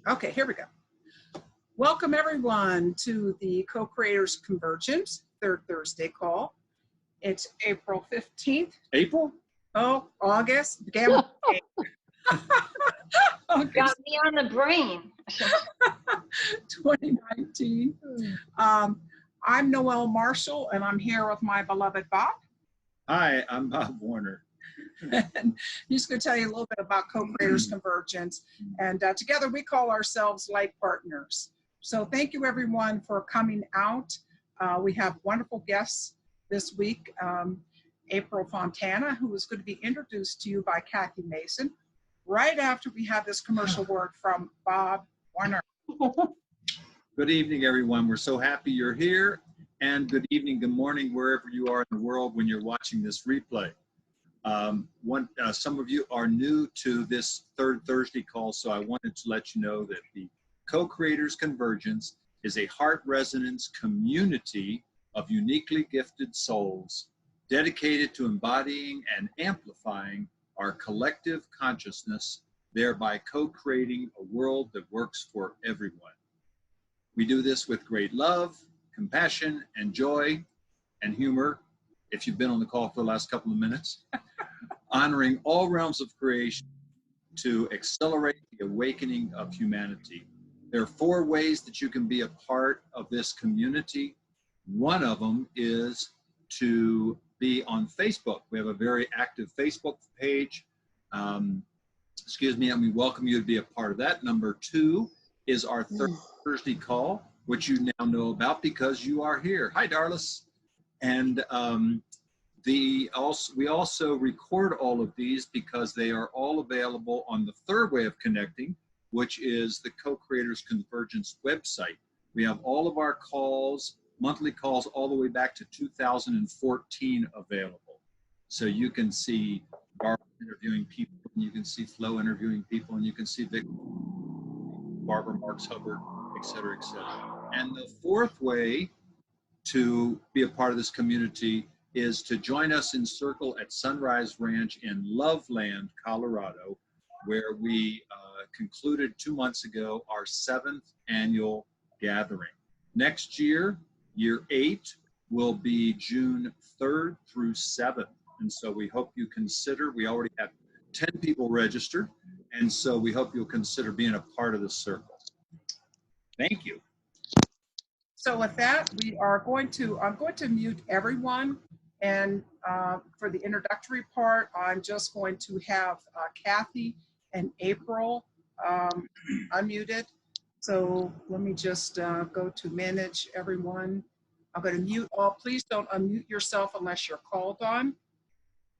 Okay, here we go. Welcome everyone to the Co-Creators Convergence, third Thursday call. It's April 15th. April? Oh, August. August. Got me on the brain. 2019. I'm Noelle Marshall, and I'm here with my beloved Bob. Hi, I'm Bob Warner. And he's going to tell you a little bit about Co-Creators Convergence. And together we call ourselves Life Partners. So thank you everyone for coming out. We have wonderful guests this week. April Fontana, who is going to be introduced to you by Kathy Mason, right after we have this commercial word from Bob Warner. Good evening, everyone. We're so happy you're here. And good evening, good morning, wherever you are in the world when you're watching this replay. Some of you are new to this third Thursday call, so I wanted to let you know that the Co-Creators Convergence is a heart resonance community of uniquely gifted souls dedicated to embodying and amplifying our collective consciousness, thereby co-creating a world that works for everyone. We do this with great love, compassion, and joy, and humor, if you've been on the call for the last couple of minutes, honoring all realms of creation to accelerate the awakening of humanity. There are 4 ways that you can be a part of this community. One of them is to be on Facebook. We have a very active Facebook page. And we welcome you to be a part of that. Number 2 is our third Thursday call, which you now know about because you are here. Hi, Darlis. And we also record all of these because they are all available on the third way of connecting, which is the Co-Creators Convergence website. We have all of our calls, monthly calls, all the way back to 2014 available. So you can see Barbara interviewing people, and you can see Flo interviewing people, and you can see Vic, Barbara Marks Hubbard, et cetera, et cetera. And the 4th way to be a part of this community is to join us in Circle at Sunrise Ranch in Loveland, Colorado, where we concluded 2 months ago our 7th annual gathering. Next year, year 8, will be June 3rd through 7th. And so we hope you consider, we already have 10 people registered, and so we hope you'll consider being a part of the circle. Thank you. So with that, I'm going to mute everyone. And for the introductory part, I'm just going to have Kathy and April unmuted. So let me just go to manage everyone. I'm going to mute all. Please don't unmute yourself unless you're called on.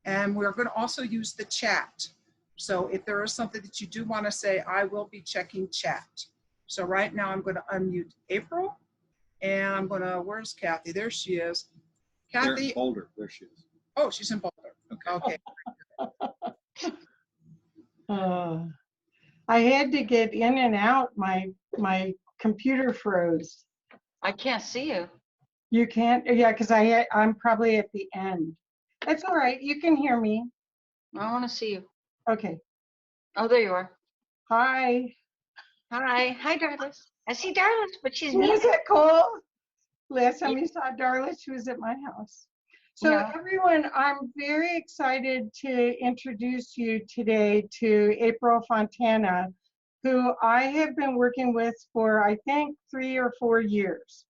And we're going to also use the chat. So if there is something that you do want to say, I will be checking chat. So right now I'm going to unmute April. And I'm going to, where's Kathy? There she is. Kathy. In Boulder, there she is. Oh, she's in Boulder. Okay. I had to get in and out. My computer froze. I can't see you. You can't? Yeah, because I'm probably at the end. That's all right. You can hear me. I want to see you. Okay. Oh, there you are. Hi. Hi. Hi, Darlis. I see Darlis, but she's Isn't muted. it cool? Last time you saw Darla, she was at my house. So Yeah. Everyone, I'm very excited to introduce you today to April Fontana, who I have been working with for, I think, 3 or 4 years.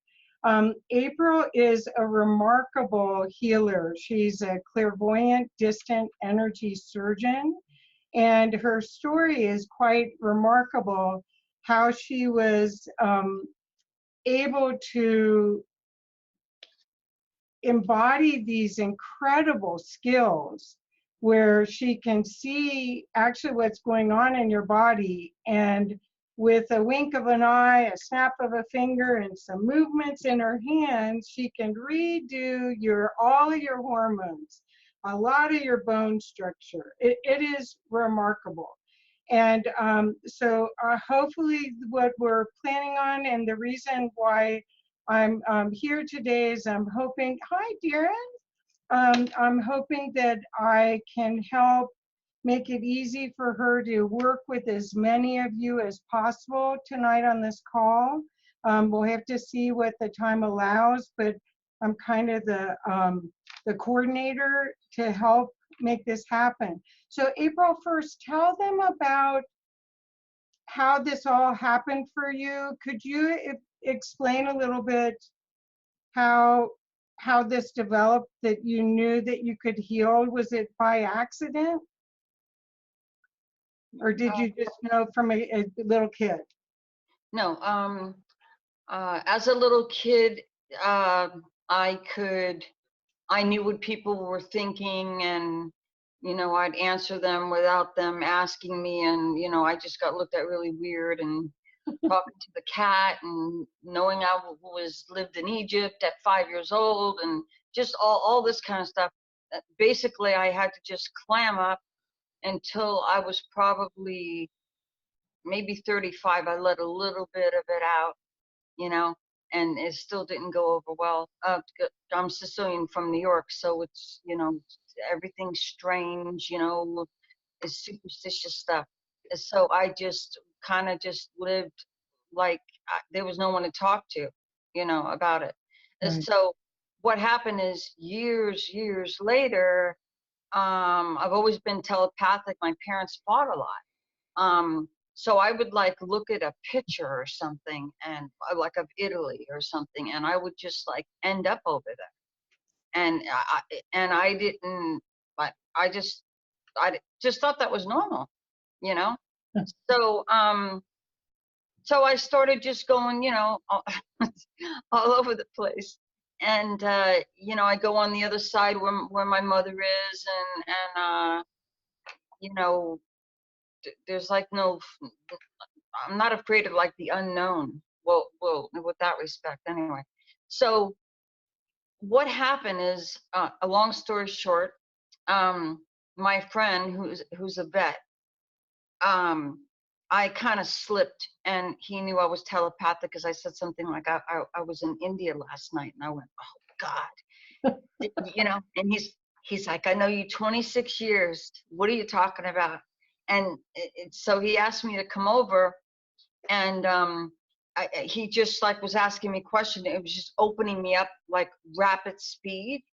April is a remarkable healer. She's a clairvoyant, distant energy surgeon, and her story is quite remarkable, how she was able to embody these incredible skills where she can see actually what's going on in your body, and with a wink of an eye, a snap of a finger, and some movements in her hands, she can redo all of your hormones, a lot of your bone structure. It is remarkable. And so hopefully what we're planning on, and the reason why I'm here today is I'm hoping, hi Darren, I'm hoping that I can help make it easy for her to work with as many of you as possible tonight on this call. We'll have to see what the time allows, but I'm kind of the coordinator to help make this happen. So April 1st, tell them about how this all happened for you. Could you explain a little bit how this developed, that you knew that you could heal? Was it by accident? Or did you just know from a little kid? No, as a little kid, I knew what people were thinking, and, you know, I'd answer them without them asking me, and, you know, I just got looked at really weird, and talking to the cat, and knowing I lived in Egypt at 5 years old, and just all this kind of stuff. Basically, I had to just clam up until I was probably maybe 35. I let a little bit of it out, you know, and it still didn't go over well. I'm Sicilian from New York, so it's, you know, everything's strange, you know, it's superstitious stuff. And so I just kind of just lived like there was no one to talk to, you know, about it. And Right. so what happened is years later, I've always been telepathic. My parents fought a lot. So I would like look at a picture or something, and like of Italy or something, and I would just like end up over there. And I didn't, but I just thought that was normal, you know. So so I started just going, you know, all over the place. And you know, I go on the other side where my mother is, and you know, there's like no, I'm not afraid of like the unknown. Well, with that respect, anyway. So what happened is, a long story short, my friend who's a vet, I kind of slipped, and he knew I was telepathic because I said something like, I was in India last night, and I went, oh God, you know. And he's like, I know you 26 years. What are you talking about? And so he asked me to come over, and he just like was asking me questions. It was just opening me up like rapid speed.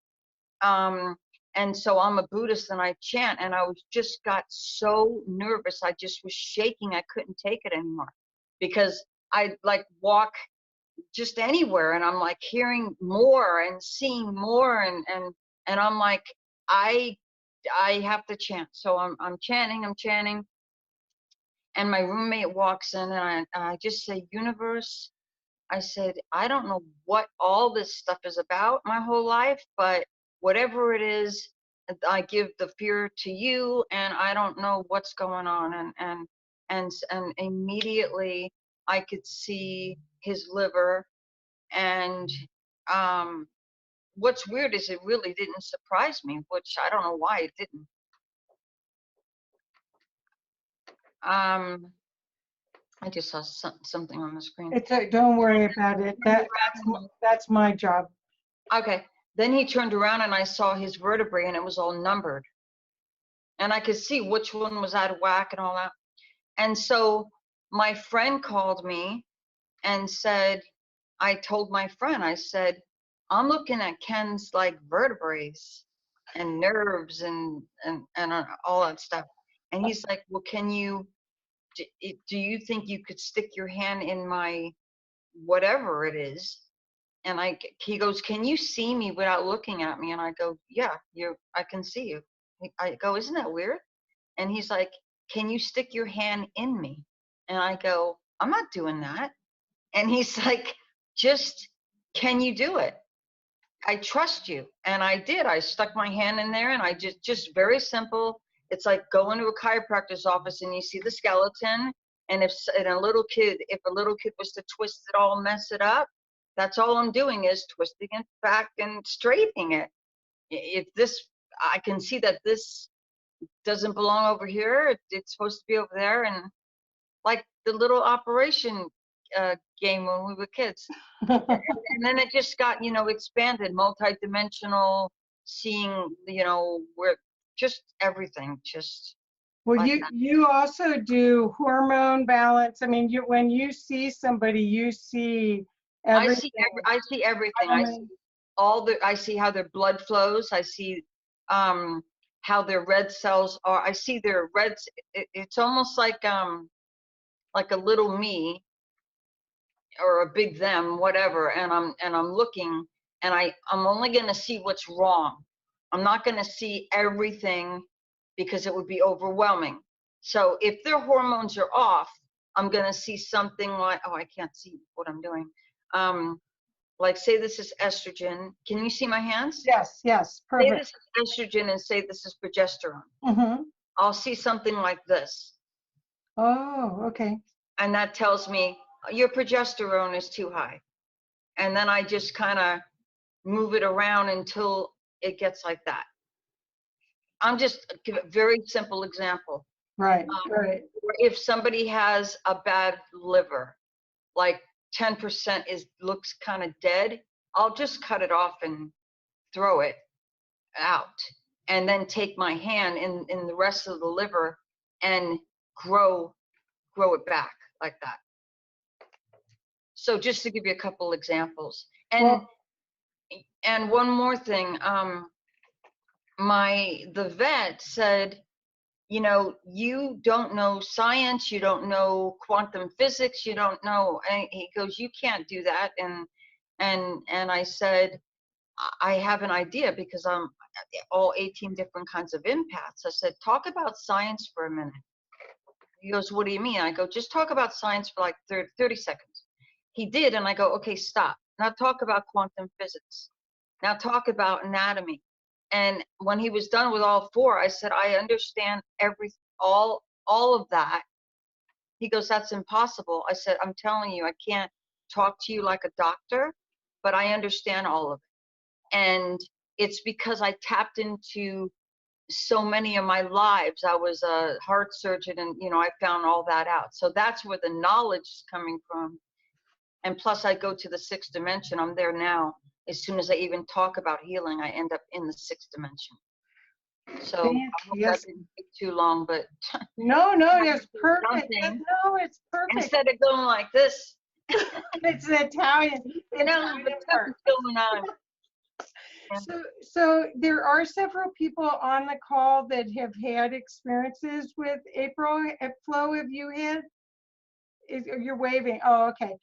And so I'm a Buddhist and I chant, and I was just got so nervous. I just was shaking. I couldn't take it anymore, because I like walk just anywhere, and I'm like hearing more and seeing more, and I'm like, I have to chant. So I'm chanting, and my roommate walks in, and I just say, universe, I said, I don't know what all this stuff is about my whole life, but whatever it is, I give the fear to you, and I don't know what's going on. And immediately I could see his liver. And what's weird is it really didn't surprise me, which I don't know why it didn't. I just saw something on the screen. Don't worry about it. That's my job. Okay. Then he turned around, and I saw his vertebrae, and it was all numbered. And I could see which one was out of whack and all that. And so my friend called me and said, I told my friend, I said, I'm looking at Ken's like vertebrae and nerves and all that stuff. And he's like, well, do you think you could stick your hand in my whatever it is? And he goes, can you see me without looking at me? And I go, yeah, I can see you. I go, isn't that weird? And he's like, can you stick your hand in me? And I go, I'm not doing that. And he's like, can you do it? I trust you. And I did. I stuck my hand in there, and I just very simple. It's like going to a chiropractor's office and you see the skeleton. And if a little kid was to twist it all, mess it up, that's all I'm doing is twisting it back and straightening it. If I can see that this doesn't belong over here. It's supposed to be over there. And like the little operation game when we were kids. And then it just got, you know, expanded, multi-dimensional, seeing, you know, where just everything, just Well, like you also do hormone balance. I mean, when you see somebody, you see everything. I see everything. I see I see how their blood flows. I see how their red cells are. I see their reds. It's almost like a little me or a big them, whatever. And I'm looking, and I'm only going to see what's wrong. I'm not going to see everything because it would be overwhelming. So if their hormones are off, I'm going to see something like, oh, I can't see what I'm doing. Like say this is estrogen. Can you see my hands? Yes, yes, Say perfect. this is estrogen and say this is progesterone. Mm-hmm. I'll see something like this. Oh, okay. And that tells me your progesterone is too high. And then I just kind of move it around until it gets like that. I'm just give a very simple example. Right, right. If somebody has a bad liver, like 10% looks kind of dead, I'll just cut it off and throw it out, and then take my hand in the rest of the liver and grow it back like that. So just to give you a couple examples. And one more thing, the vet said, you know, you don't know science, you don't know quantum physics, you don't know, and he goes, you can't do that. And I said, I have an idea, because I'm all 18 different kinds of empaths. I said, talk about science for a minute. He goes, what do you mean? I go, just talk about science for like 30 seconds. He did, and I go, okay, stop. Now talk about quantum physics. Now talk about anatomy. And when he was done with all four, I said, I understand all of that. He goes, that's impossible. I said, I'm telling you, I can't talk to you like a doctor, but I understand all of it. And it's because I tapped into so many of my lives. I was a heart surgeon, and you know, I found all that out. So that's where the knowledge is coming from. And plus I go to the 6th dimension. I'm there now. As soon as I even talk about healing, I end up in the 6th dimension. So I hope that didn't take too long, but no, it's perfect. No, it's perfect. Instead of going like this. It's Italian. You know, but something's going on. So there are several people on the call that have had experiences with April. Flo, have you had? You're waving. Oh, okay.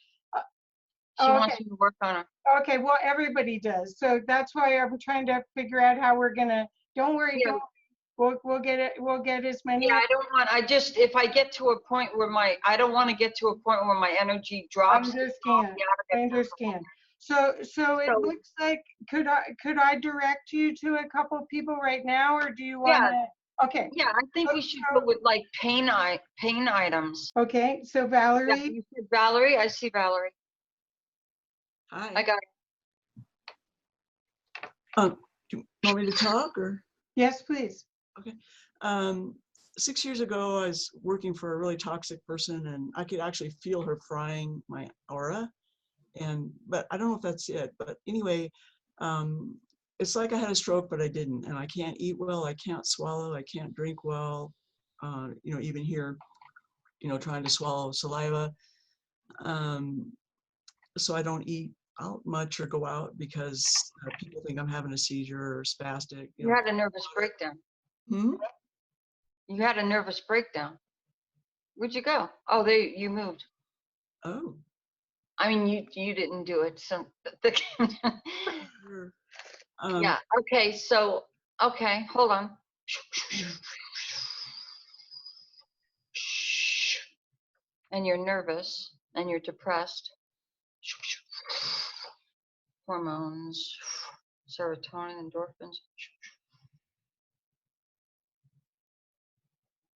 She wants you to work on her. Okay, well, everybody does. So that's why I'm trying to figure out how we're gonna. Don't worry. Yeah. We'll get it. We'll get as many. Yeah, if I get to a point where I don't want to get to a point where my energy drops. I understand. So it looks like, could I direct you to a couple of people right now, or do you want to? Yeah. Okay. Yeah, I think we should go with like pain items. Okay, so Valerie. Yeah, you said Valerie. I see Valerie. Hi. I got it. Do you want me to talk, or? Yes, please. Okay. 6 years ago, I was working for a really toxic person, and I could actually feel her frying my aura. But I don't know if that's it. But anyway, it's like I had a stroke, but I didn't. And I can't eat well. I can't swallow. I can't drink well. You know, even here, you know, trying to swallow saliva. So I don't eat out much or go out because people think I'm having a seizure or spastic. you had a nervous breakdown. Hmm? You had a nervous breakdown. Where'd you go? Oh, you moved. Oh. I mean, you didn't do it. So Sure. yeah. Okay. So okay, hold on. And you're nervous and you're depressed. Hormones, serotonin, endorphins.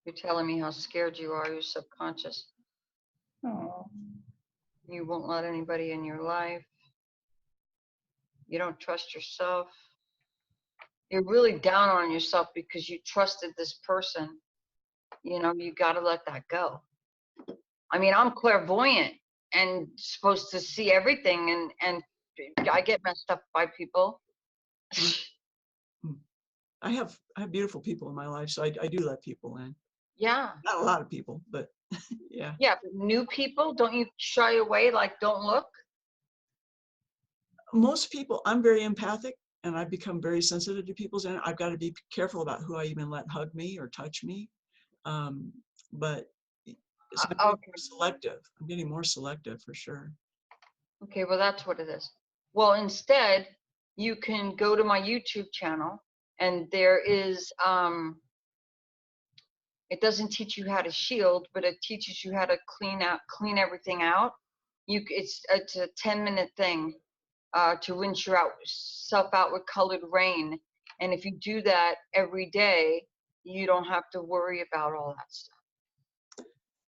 You're telling me how scared you are. You're subconscious. Oh. You won't let anybody in your life. You don't trust yourself. You're really down on yourself because you trusted this person. You know, you got to let that go. I mean, I'm clairvoyant and supposed to see everything, and I get messed up by people. I have beautiful people in my life, so I do let people in. Yeah. Not a lot of people, but yeah. Yeah, but new people, don't you shy away, like don't look? Most people, I'm very empathic and I've become very sensitive to people's, and I've got to be careful about who I even let hug me or touch me. But so I'm getting Okay. more selective. I'm getting more selective for sure. Okay, well, that's what it is. Well, instead, you can go to my YouTube channel, and there is, it doesn't teach you how to shield, but it teaches you how to clean everything out. It's a 10-minute thing to rinse yourself out with colored rain. And if you do that every day, you don't have to worry about all that stuff.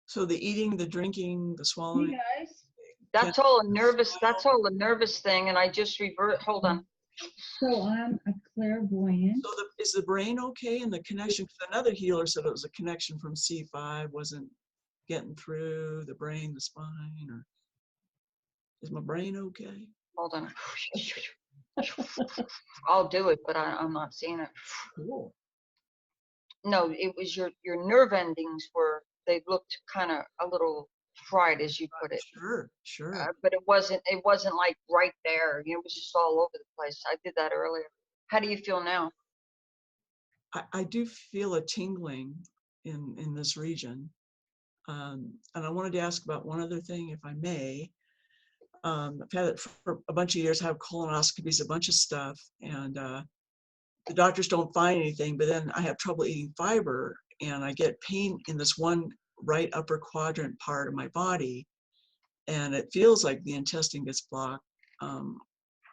So the eating, the drinking, the swallowing. You guys, That's all a nervous thing. And I just hold on. So I'm a clairvoyant. So is the brain okay in the connection? 'Cause another healer said it was a connection from C5 wasn't getting through the brain, the spine, or is my brain okay? Hold on. I'll do it, but I'm not seeing it. Cool. No, it was your nerve endings they looked kind of a little fried, as you put it. Sure. But it wasn't like right there. It was just all over the place. I did that earlier. How do you feel now? I do feel a tingling in this region. And I wanted to ask about one other thing, if I may. I've had it for a bunch of years, I have colonoscopies, a bunch of stuff, and the doctors don't find anything, but then I have trouble eating fiber, and I get pain in this one right upper quadrant part of my body, and it feels like the intestine gets blocked. Do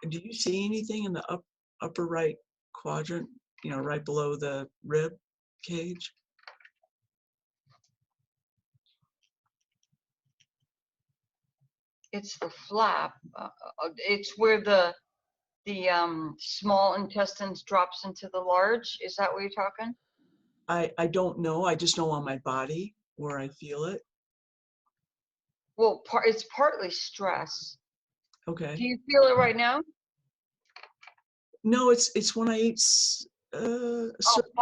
you see anything in the upper right quadrant, right below the rib cage? It's the flap. It's where the small intestines drops into the large. Is that what you're talking? I don't know. I just know on my body where I feel it. Well, it's partly stress. Okay. Do you feel it right now? No, it's when I eat certain foods,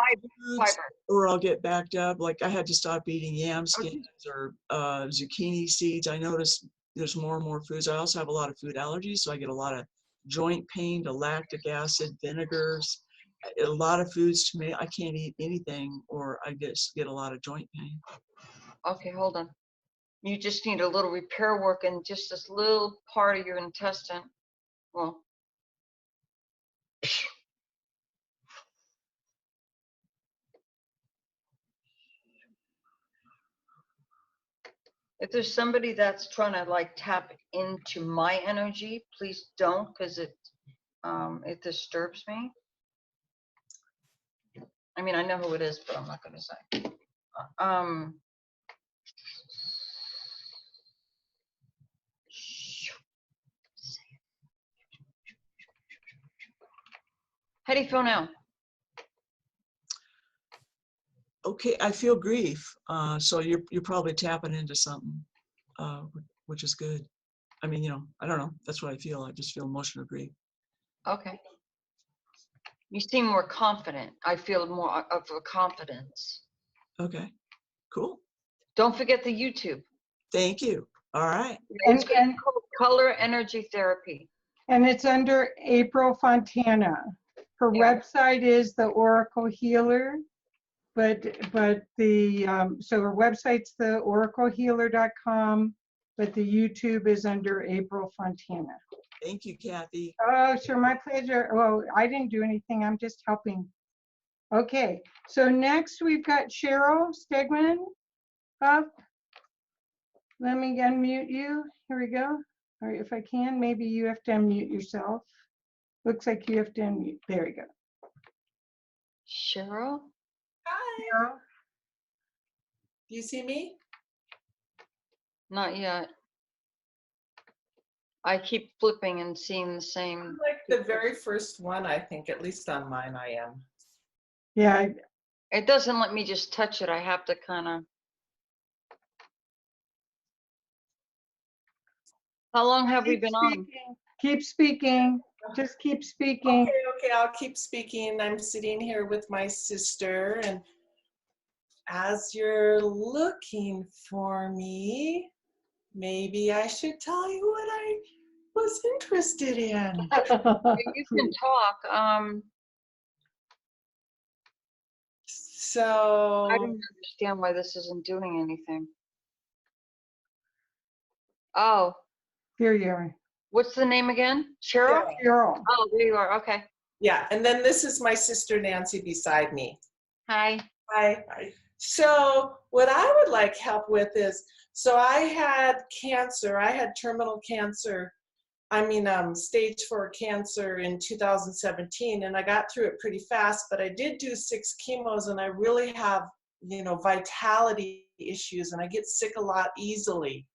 Fiber. or I'll get backed up. Like I had to stop eating yam skins or zucchini seeds. I noticed there's more and more foods. I also have a lot of food allergies, so I get a lot of joint pain to lactic acid, vinegars, a lot of foods to me. I can't eat anything, or I just get a lot of joint pain. Okay, hold on. You just need a little repair work in just this little part of your intestine. Well, if there's somebody that's trying to like tap into my energy, please don't, because it disturbs me. I mean, I know who it is, but I'm not going to say. How do you feel now? Okay, I feel grief. So you're probably tapping into something, which is good. I mean, I don't know. That's what I feel. I just feel emotional grief. Okay. You seem more confident. I feel more of a confidence. Okay, cool. Don't forget the YouTube. Thank you. All right. It's called Color Energy Therapy. and it's under April Fontana. Her website is the Oracle Healer, but the so her website's the oraclehealer.com, but the YouTube is under April Fontana. Thank you, Kathy. Oh, sure, my pleasure. Well, I didn't do anything. I'm just helping. Okay, so next we've got Cheryl Stegman up. Let me unmute you. Here we go. All right, if I can, maybe you have to unmute yourself. Looks like you have to unmute. There we go. Cheryl? Hi. Cheryl. Do you see me? Not yet. I keep flipping and seeing the same. I'm like the very first one, I think, at least on mine I am. Yeah, It doesn't let me just touch it. I have to kind of. How long have we been on? keep speaking. Just keep speaking. Okay, I'll keep speaking. I'm sitting here with my sister, and as you're looking for me, maybe I should tell you what I was interested in. You can talk. So I don't understand why this isn't doing anything. Oh, Here you are. what's the name again? Cheryl? yeah. Cheryl. Oh, there you are. Okay. Yeah, and then this is my sister Nancy beside me. Hi. Hi. So what I would like help with is, so I had cancer. I had terminal cancer. I mean, stage 4 cancer in 2017, and I got through it pretty fast, but I did do 6 chemos, and I really have, you know, vitality issues, and I get sick a lot easily.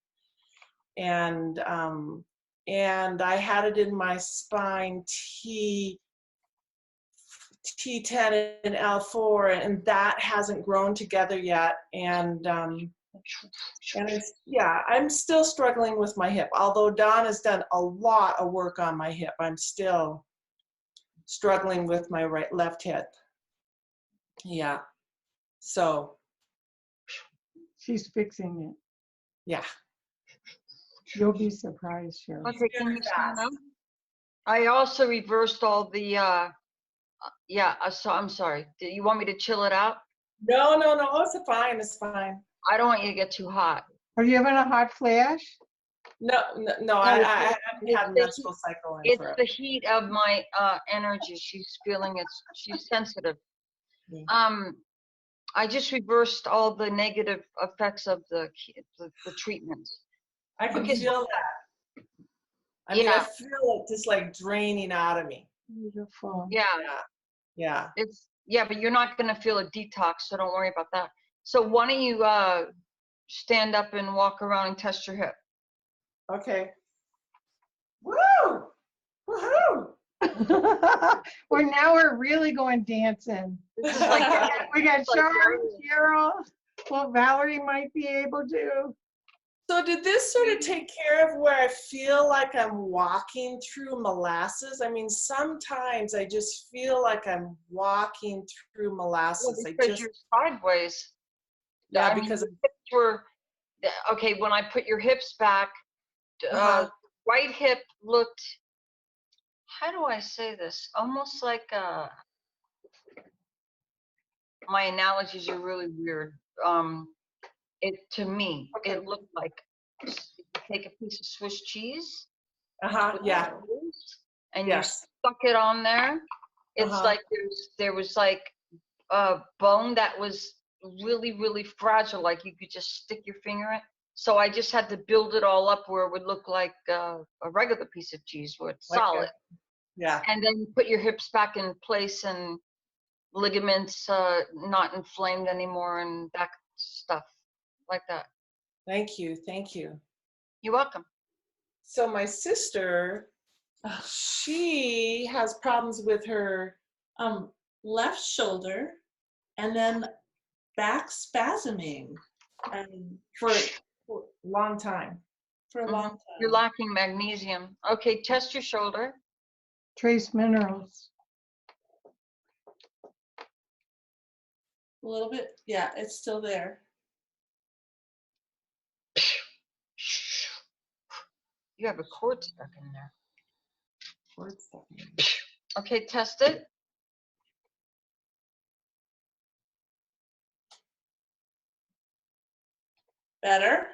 And I had it in my spine, T10 and L4, and that hasn't grown together yet. And it's, yeah, I'm still struggling with my hip. Although Don has done a lot of work on my hip, I'm still struggling with my left hip. Yeah. So, She's fixing it. yeah. You'll be surprised, Cheryl. Okay, can you stand up? I also reversed all the, so I'm sorry. Do you want me to chill it out? No, it's fine. It's fine. I don't want you to get too hot. Are you having a hot flash? No, I haven't had a menstrual cycle in It's forever. the heat of my energy. She's feeling it. She's sensitive. Yeah. I just reversed all the negative effects of the treatments. I can Okay, feel that. I mean, I feel it just like draining out of me. Beautiful. Yeah. Yeah. But you're not gonna feel a detox, so don't worry about that. So why don't you stand up and walk around and test your hip? Okay. Woo! Woohoo! Well, now we're really going dancing. This is like We got like Sean, Valerie. Cheryl. Well, Valerie might be able to. So did this sort of take care of where I feel like I'm walking through molasses? I mean, sometimes I just feel like I'm walking through molasses. Well, because you're sideways. Yeah, I mean, because your hips were okay. When I put your hips back, right hip looked. How do I say this? Almost like my analogies are really weird. To me, it looked like you take a piece of Swiss cheese. Yeah. And you stuck it on there. It's like there was like a bone that was really, really fragile, like you could just stick your finger in. So I just had to build it all up where it would look like a regular piece of cheese, where it's solid. Yeah. And then you put your hips back in place and ligaments not inflamed anymore and that stuff like that. Thank you. Thank you. You're welcome. So my sister, she has problems with her left shoulder and then back spasming for a long time. You're lacking magnesium. Okay, test your shoulder. Trace minerals. A little bit. Yeah, it's still there. You have a cord stuck in there. Cord stuck in there. Okay, test it. Better.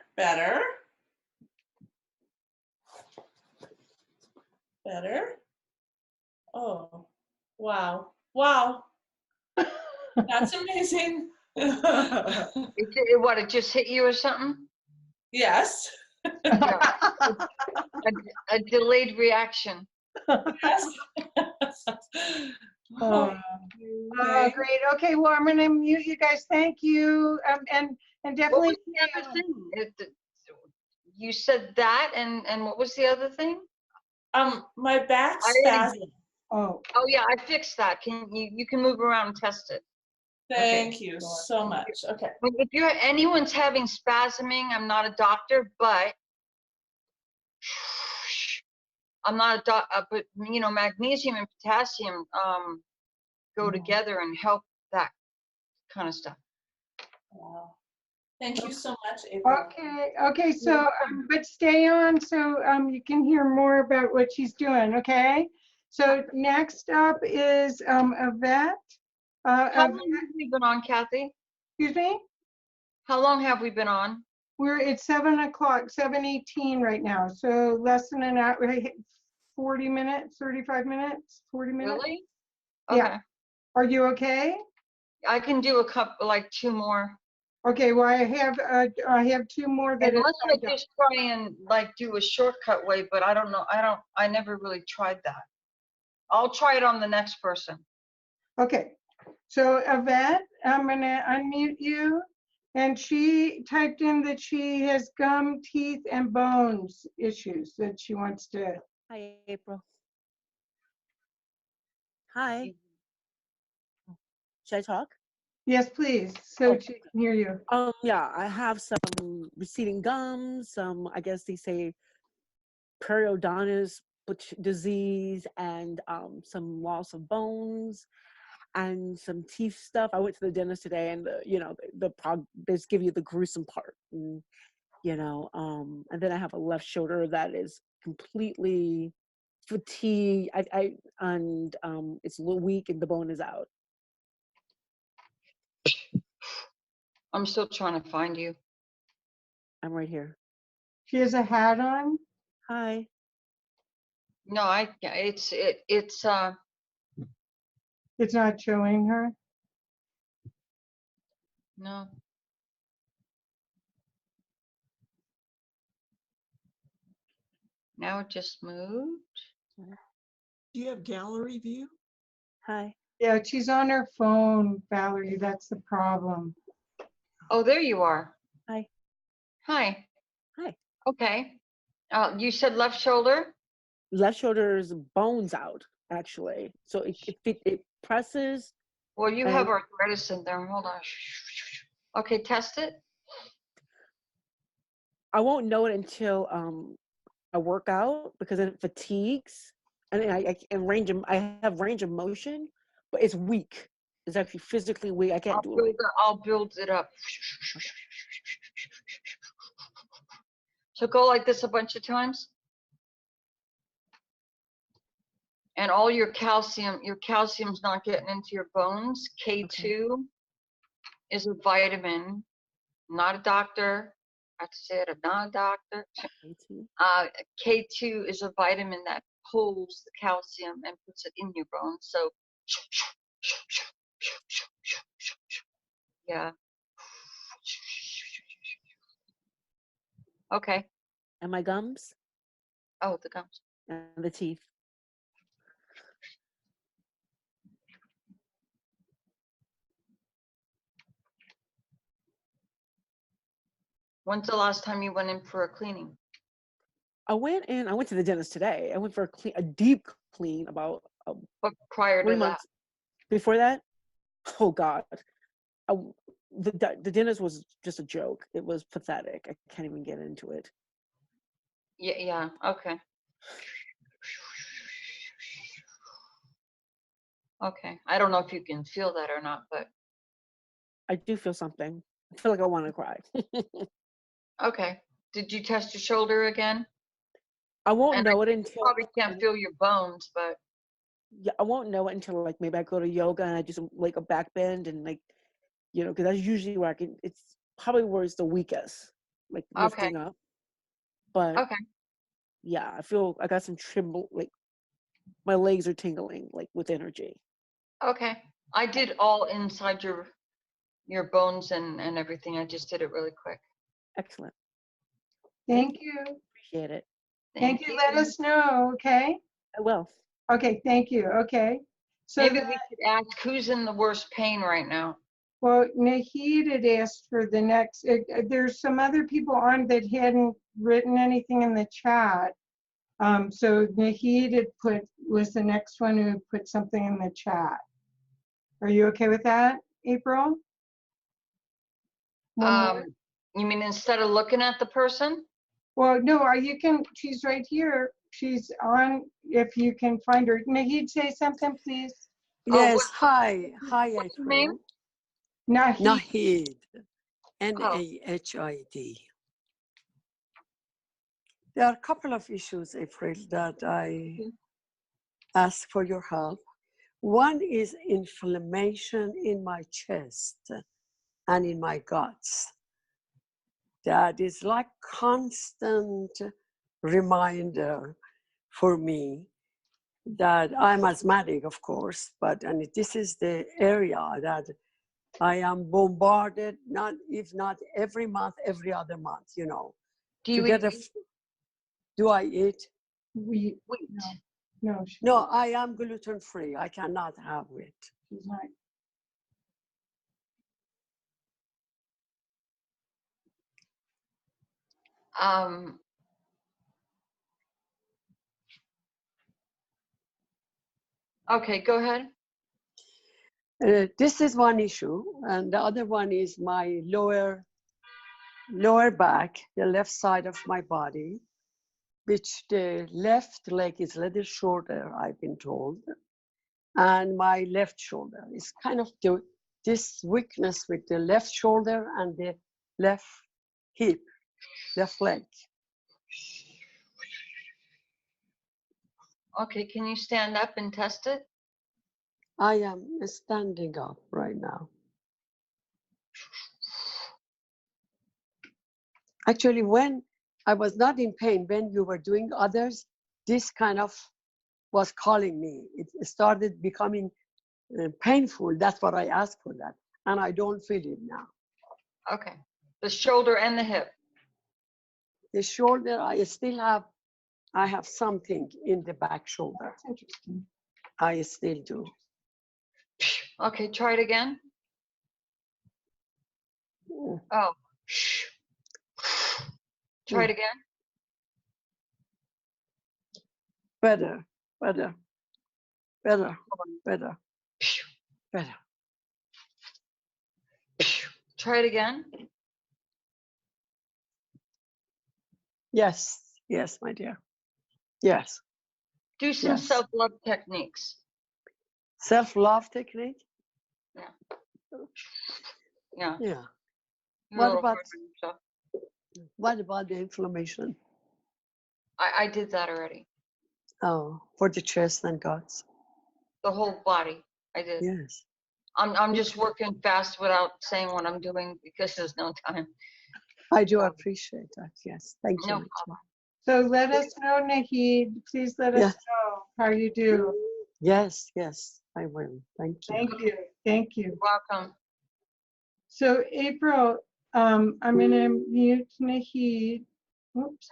Oh, wow. That's amazing. It just hit you or something? Yes. A delayed reaction. Yes. Oh, great. Okay, well, I'm going to mute you guys. Thank you. And What definitely. was the other thing? You said that, and what was the other thing? My back spasm. Oh, yeah, I fixed that. You can move around and test it. Thank you so much. Okay. If anyone's having spasming, I'm not a doctor, but but magnesium and potassium go together and help that kind of stuff. Wow. Thank you so much, April. Okay, so, but stay on so you can hear more about what she's doing, okay? So next up is Yvette. How long have we been on, Kathy? Excuse me? How long have we been on? We're at 7 o'clock, 7:18 right now. So less than an hour, 40 minutes, 35 minutes, 40 minutes. Really? Yeah. Okay. Are you okay? I can do a couple, like 2 more. Okay, well, I have 2 more that Unless I is just try and like do a shortcut way, but I don't know. I never really tried that. I'll try it on the next person. okay. So Yvette, I'm gonna unmute you. And she typed in that she has gum, teeth, and bones issues that she wants to. Hi, April. Hi. Should I talk? Yes, please, so Okay. she can hear you. Yeah, I have some receding gums, some, I guess they say periodontist disease, and some loss of bones and some teeth stuff. I went to the dentist today, and they just give you the gruesome part, and then I have a left shoulder that is completely fatigued. It's a little weak, and the bone is out. I'm still trying to find you. I'm right here. She has a hat on. Hi. No, it's It's not showing her. no. Now it just moved. Do you have gallery view? Hi. Yeah, she's on her phone, Valerie. That's the problem. Oh, there you are. Hi. Hi. Hi. Okay. You said left shoulder? Left shoulder's bones out, actually. So it presses. Well, you and have arthritis in there. Hold on. Okay, test it. I won't know it until I work out, because then it fatigues, and I have range of motion, but it's weak. It's actually physically weak. I can't do it. I'll build it up. So go like this a bunch of times. And all your calcium's not getting into your bones. K2 Okay. is a vitamin, not a doctor. I have to say it, I'm not a doctor. K2 is a vitamin that pulls the calcium and puts it in your bones. So, yeah. Okay. And my gums Oh, the gums. and the teeth. When's the last time you went in for a cleaning? I went to the dentist today. I went for a deep clean about But prior 3 to months before that. Oh God, the dentist was just a joke. It was pathetic. I can't even get into it. that? Yeah, okay. Okay. I don't know if you can feel that or not, but I do feel something. I feel like I want to cry. okay. Did you test your shoulder again? I won't And know it you until probably can't feel your bones, but yeah, I won't know it until like maybe I go to yoga and I do some like a back bend, and like, because that's usually where it's probably where it's the weakest, like okay. lifting up. But Okay. yeah, I feel I got some tremble, like my legs are tingling like with energy. Okay. I did all inside your bones and everything. I just did it really quick. Excellent. Thank you. Appreciate it. Thank you. Let us know, okay? I will. Okay, thank you. Okay. So Maybe we could ask who's in the worst pain right now. well, Nahid had asked for the next, there's some other people on that hadn't written anything in the chat. So Nahid was the next one who put something in the chat. Are you okay with that, April? You mean instead of looking at the person? Well, no, she's right here. She's on, if you can find her. Nahid, say something, please. Yes, hi, What's your name? April. Nahid. Nahid. NAHID. There are a couple of issues, April, that I ask for your help. One is inflammation in my chest and in my guts. That is like constant reminder for me that I'm asthmatic, of course, and this is the area that I am bombarded, if not every month, every other month, you know. Do you eat Do I eat? Wheat. wheat? No, No, I am gluten-free. I cannot have wheat. she's not. Okay, go ahead. This is one issue, and the other one is my lower back, the left side of my body, which the left leg is a little shorter, I've been told, and my left shoulder is kind of this weakness with the left shoulder and the left hip, left leg. Okay, can you stand up and test it? I am standing up right now. Actually, when I was not in pain, when you were doing others, this kind of was calling me. It started becoming painful. That's what I asked for that. And I don't feel it now. Okay, the shoulder and the hip. The shoulder, I have something in the back shoulder. That's interesting. I still do. Okay, try it again. Oh. Try it again. Better, better, better, better, better. Try it again. Yes, yes, my dear. Yes. Do some Yes. self-love techniques. Self-love technique? Yeah. Yeah. Yeah. You're a little hard on What about the inflammation? I did that already. Oh, for the chest and guts? The whole body. I did. Yes. I'm just working fast without saying what I'm doing because there's no time. I do appreciate that. Yes. Thank you. No my problem. So let us know, Nahid. Please let us Yes. know how you do. Yes, yes, I will. Thank you. Thank you. Thank you. Welcome. So April, I'm gonna mute Nahid. Oops.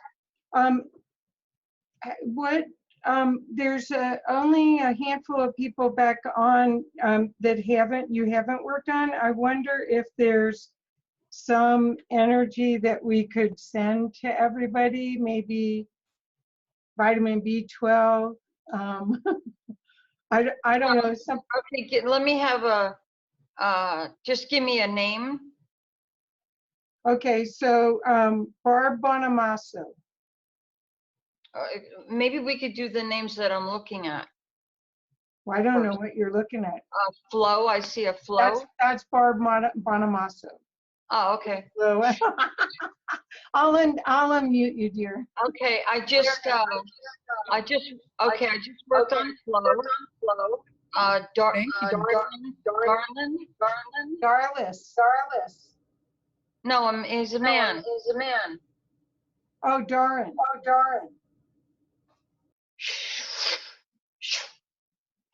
There's only a handful of people back on that you haven't worked on. I wonder if there's some energy that we could send to everybody, maybe vitamin B12. I don't know. Okay, let me have just give me a name. Okay, so Barb Bonamasso. Maybe we could do the names that I'm looking at. Well, I don't know what you're looking at. Flo, I see a Flo. That's Barb Bonamasso. Oh, okay. So I'll unmute you, dear. Okay, I just worked on Flo. Darlis. No, he's a man. Oh, Darren.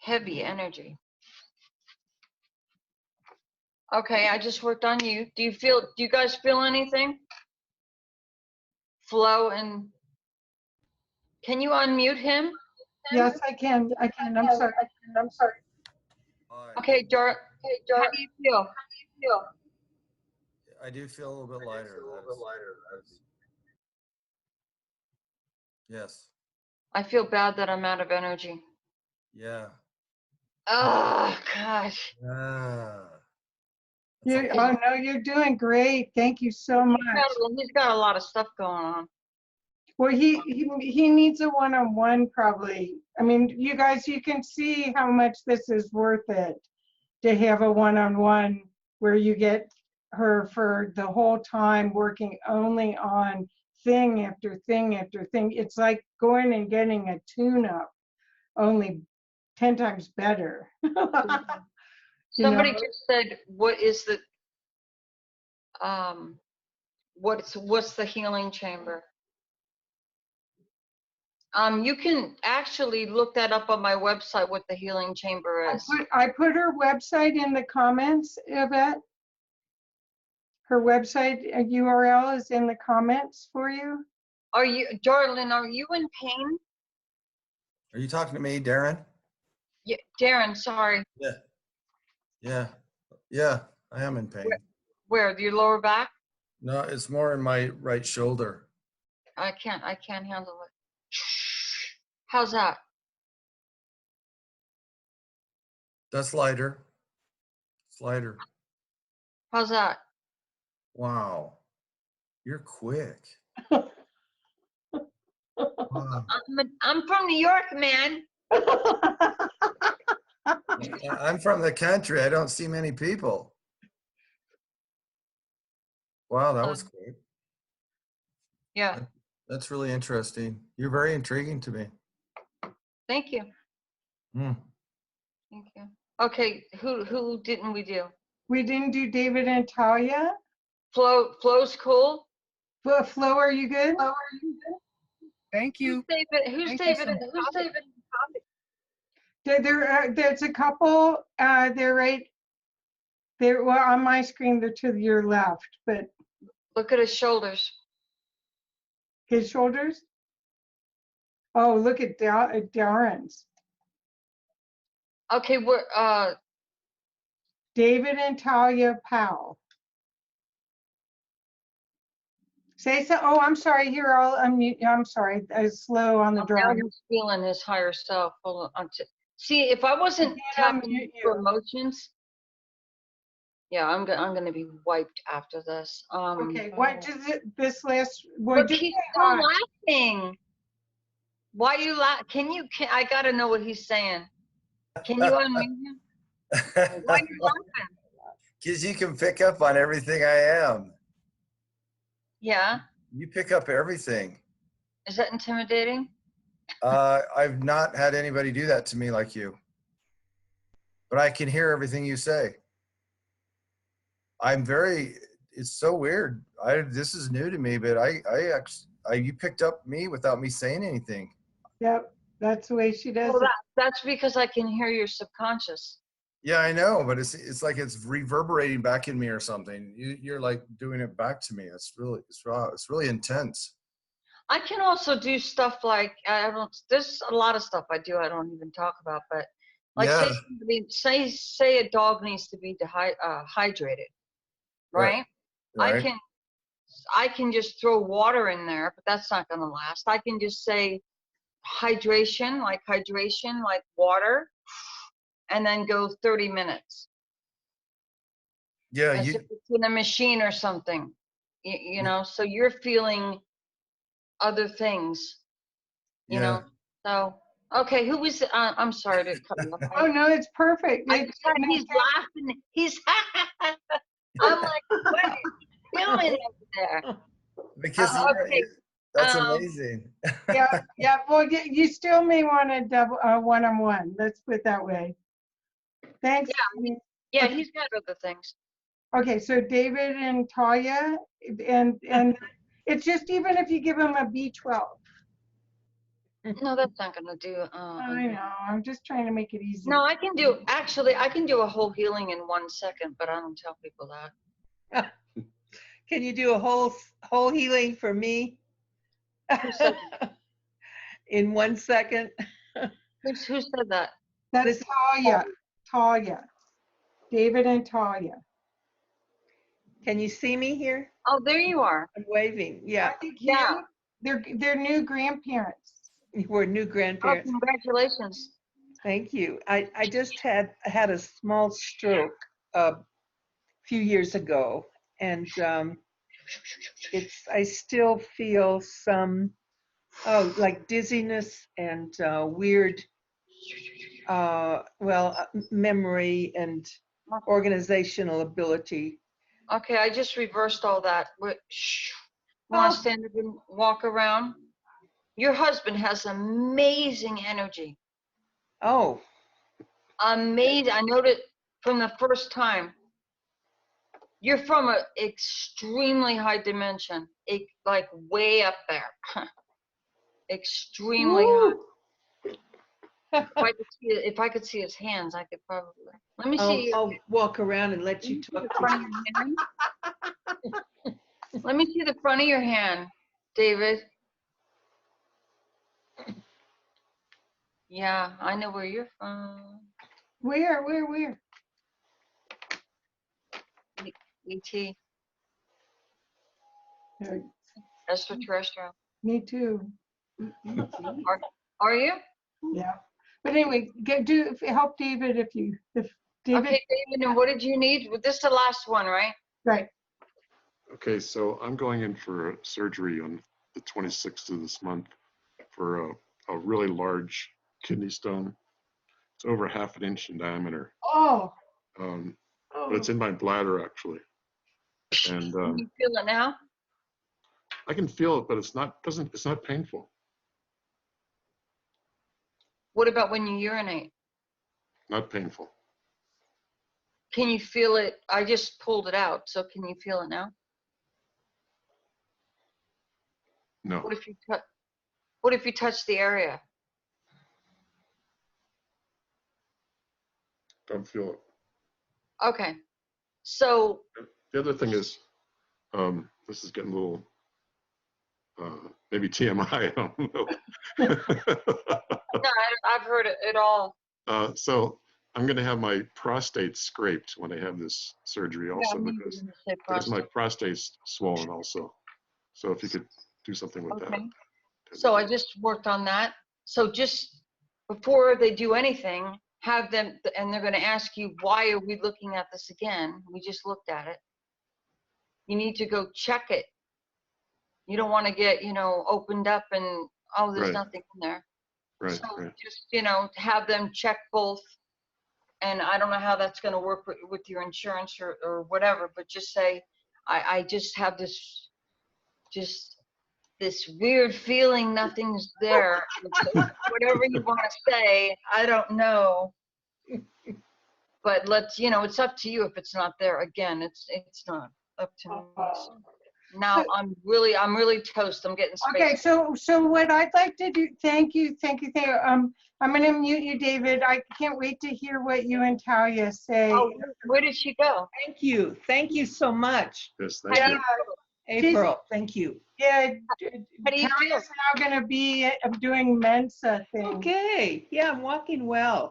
Heavy energy. Okay, I just worked on you. Do you guys feel anything? Flo, and can you unmute him? Yes, I can. I'm sorry. Okay, how do you feel? I do feel a little bit lighter. Yes. I feel bad that I'm out of energy. Yeah. Oh, gosh. Oh no, you're doing great. Thank you so much. He's got a lot of stuff going on. Well, he needs a one-on-one probably. I mean, you guys, you can see how much this is worth it to have a one-on-one where you get her for the whole time, working only on thing after thing after thing. It's like going and getting a tune-up, only 10 times better. You Somebody know? just said, what is the, what's the healing chamber? You can actually look that up on my website, what the healing chamber is. I put her website in the comments, Yvette. Her website URL is in the comments for you. Are you, darling, are you in pain? Are you talking to me, Darren? Yeah, Darren, sorry. Yeah. Yeah. Yeah. I am in pain. Where, your lower back? No, it's more in my right shoulder. I can't handle it. How's that? That's lighter. It's lighter. How's that? Wow. You're quick. Wow. I'm from New York, man. I'm from the country. I don't see many people. Wow, that was quick. Yeah. That's really interesting. You're very intriguing to me. Thank you. Mm. Thank you. Okay, who didn't we do? We didn't do David and Talia. Flo's cool. Flo, are you good? Thank you. Who's Thank you David? so much. Who's David? There's a couple. They're right. They're well on my screen. They're to your left, but Look at his shoulders. his shoulders. Oh, look at Darren's. Okay, we're David and Talia Powell. Say so. Oh, I'm sorry. Here, I'll unmute. I'm sorry. I was slow on the now draw. he's feeling his higher self. Hold on. See, if I wasn't tapping into emotions, yeah, I'm gonna be wiped after this. Okay. What does it? This last. Look, he's still laughing. Why you laugh? I gotta know what he's saying. Can you unmute him? Why are you laughing? Because you can pick up on everything I am. Yeah. You pick up everything. Is that intimidating? I've not had anybody do that to me like you. But I can hear everything you say. It's so weird. This is new to me, but you picked up me without me saying anything. Yep. That's the way she does Well, it. that's because I can hear your subconscious. Yeah, I know, but it's like it's reverberating back in me or something. You're like doing it back to me. It's really intense. I can also do stuff like there's a lot of stuff I do I don't even talk about, but like Yeah. say a dog needs to be hydrated, right? Right. I can just throw water in there, but that's not going to last. I can just say hydration like water, and then go 30 minutes. Yeah, as if it's in a machine or something, you know. So you're feeling other things, you know. So okay, who was? I'm sorry to cut you off. Oh no, it's perfect. He's laughing. He's. I'm like, what are you doing over there? Because Okay. that's amazing. Yeah. Well, you still may want to double one-on-one. Let's put it that way. Thanks. Yeah, he's got other things. Okay, so David and Talia, and it's just even if you give them a B12. No, that's not gonna do. I know. I'm just trying to make it easy. No, I can do a whole healing in 1 second, but I don't tell people that. Can you do a whole healing for me? In 1 second? Who said that? That's Talia. David and Talia. Can you see me here? Oh, there you are. I'm waving. Yeah. Yeah. They're new grandparents. We're new grandparents. Oh, congratulations. Thank you. I just had a small stroke a few years ago, and I still feel some like dizziness and weird memory and organizational ability. Okay, I just reversed all that. Shh. Want to stand up and walk around? Your husband has amazing energy. Oh, Amazing. I noticed from the first time. You're from an extremely high dimension, like way up there. Extremely high. If I could see his hands, I could probably. Let me see. I'll walk around and let you talk to him. Let me see the front of your hand, David. Yeah, I know where you're from. Where? ET, Uh, extraterrestrial. Me too. Are you? Yeah. But anyway, help David if David. Okay, David, and what did you need? This is the last one, right? Right. Okay, so I'm going in for a surgery on the 26th of this month for a really large kidney stone. It's over 1/2 inch in diameter. Oh. But it's in my bladder actually. And Can you feel it now? I can feel it, but it's not painful. What about when you urinate? Not painful. Can you feel it? I just pulled it out, so can you feel it now? No. What if you touch the area? Don't feel it. Okay. So The other thing is, this is getting a little, maybe TMI, I don't know. no, I've heard it all. So I'm going to have my prostate scraped when I have this surgery also, because my prostate's swollen also. So if you could do something with that. So I just worked on that. So just before they do anything, have them, and they're going to ask you, why are we looking at this again? We just looked at it. You need to go check it. You don't want to get, opened up and, oh, there's nothing in there. Right, so right. just, have them check both. And I don't know how that's going to work with your insurance or whatever, but just say, I just have this weird feeling nothing's there. Whatever you want to say, I don't know. But it's up to you if it's not there. Again, it's not up to me. So now I'm really toast. I'm getting space. Okay, so what I'd like to do, thank you. I'm going to mute you, David. I can't wait to hear what you and Talia say. Oh, where did she go? Thank you so much. Yes, thank you. April, thank you. Yeah, How do you feel? Talia's now going to be doing Mensa thing. Okay, yeah, I'm walking well.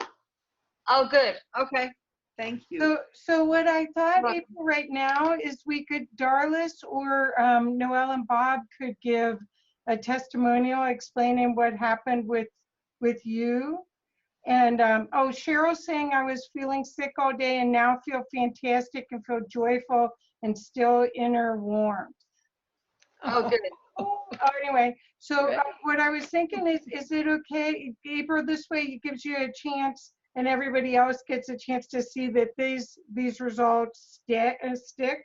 Oh, good. Okay. Thank you. So what I thought, April, right now is we could, Darlis or Noelle and Bob could give a testimonial explaining what happened with you. And Cheryl's saying I was feeling sick all day and now feel fantastic and feel joyful and still inner warmth. Oh, good. Anyway, so what I was thinking is it okay, April, this way it gives you a chance and everybody else gets a chance to see that these results stick.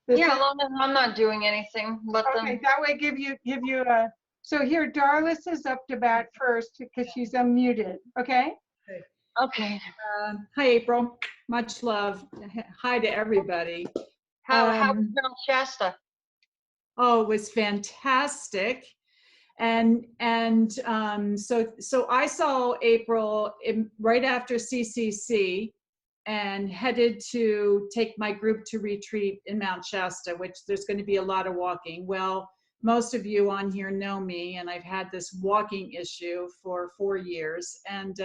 Yeah, as long as I'm not doing anything, let them. Okay, that way give you a. So here, Darlis is up to bat first because she's unmuted. Okay. Okay. Hi, April. Much love. Hi to everybody. How was Mount Shasta? Oh, it was fantastic. And so I saw April right after CCC and headed to take my group to retreat in Mount Shasta, which there's going to be a lot of walking. Well, most of you on here know me, and I've had this walking issue for 4 years. And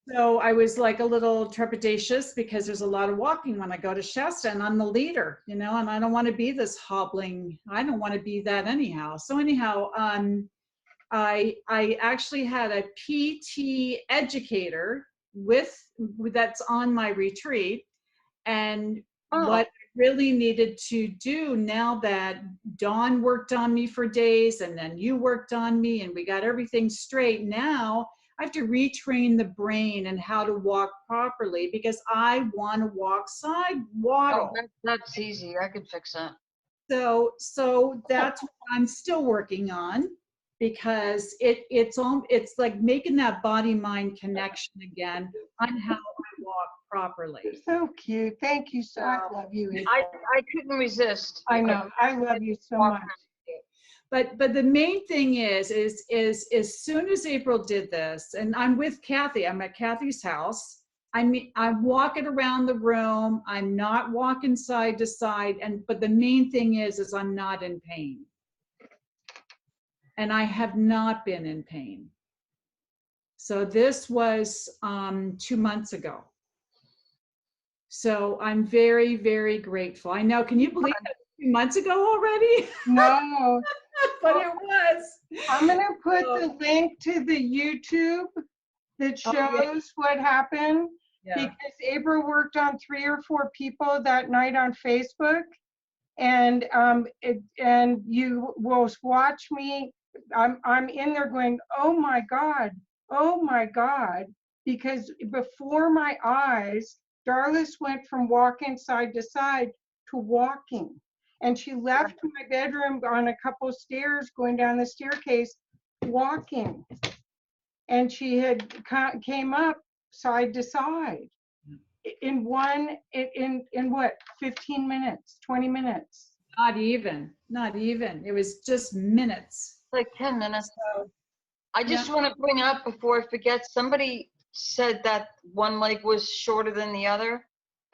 so I was like a little trepidatious because there's a lot of walking when I go to Shasta, and I'm the leader, and I don't want to be this hobbling. I don't want to be that anyhow. So anyhow, I actually had a PT educator that's on my retreat, and what I really needed to do now that Dawn worked on me for days, and then you worked on me, and we got everything straight. Now I have to retrain the brain and how to walk properly because I want to walk side waddle. Oh, that's easy. I could fix that. So that's what I'm still working on because it's like making that body mind connection again on how I walk properly. So cute. Thank you so I love you. I couldn't resist. I know. I love you so much. But the main thing is as soon as April did this, and I'm with Kathy, I'm at Kathy's house. I'm walking around the room. I'm not walking side to side. But the main thing is I'm not in pain. And I have not been in pain. So this was 2 months ago. So I'm very, very grateful. I know, can you believe that 2 months ago already? No. But it was. I'm going to put the link to the YouTube that shows what happened. Yeah. Because April worked on 3 or 4 people that night on Facebook, and you will watch me. I'm in there going, oh my God, because before my eyes, Darlis went from walking side to side to walking, and she left my bedroom on a couple stairs, going down the staircase, walking, and she had came up side to side in what, 15 minutes, 20 minutes? Not even. It was just minutes. Like 10 minutes. I just want to bring up before I forget, somebody said that one leg was shorter than the other.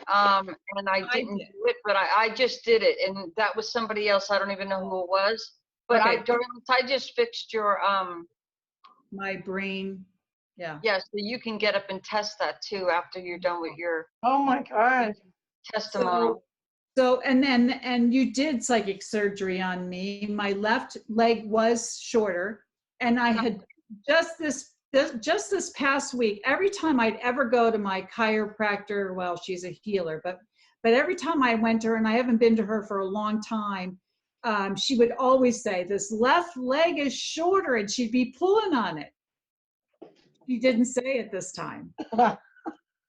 And I didn't do it, but I just did it. And that was somebody else. I don't even know who it was. But Okay. I just fixed your my brain. Yeah. Yeah, so you can get up and test that too after you're done with your Oh my God. testimonial. So and you did psychic surgery on me. My left leg was shorter, and I had just this past week, every time I'd ever go to my chiropractor, well, she's a healer, but every time I went to her, and I haven't been to her for a long time, she would always say, this left leg is shorter, and she'd be pulling on it. She didn't say it this time.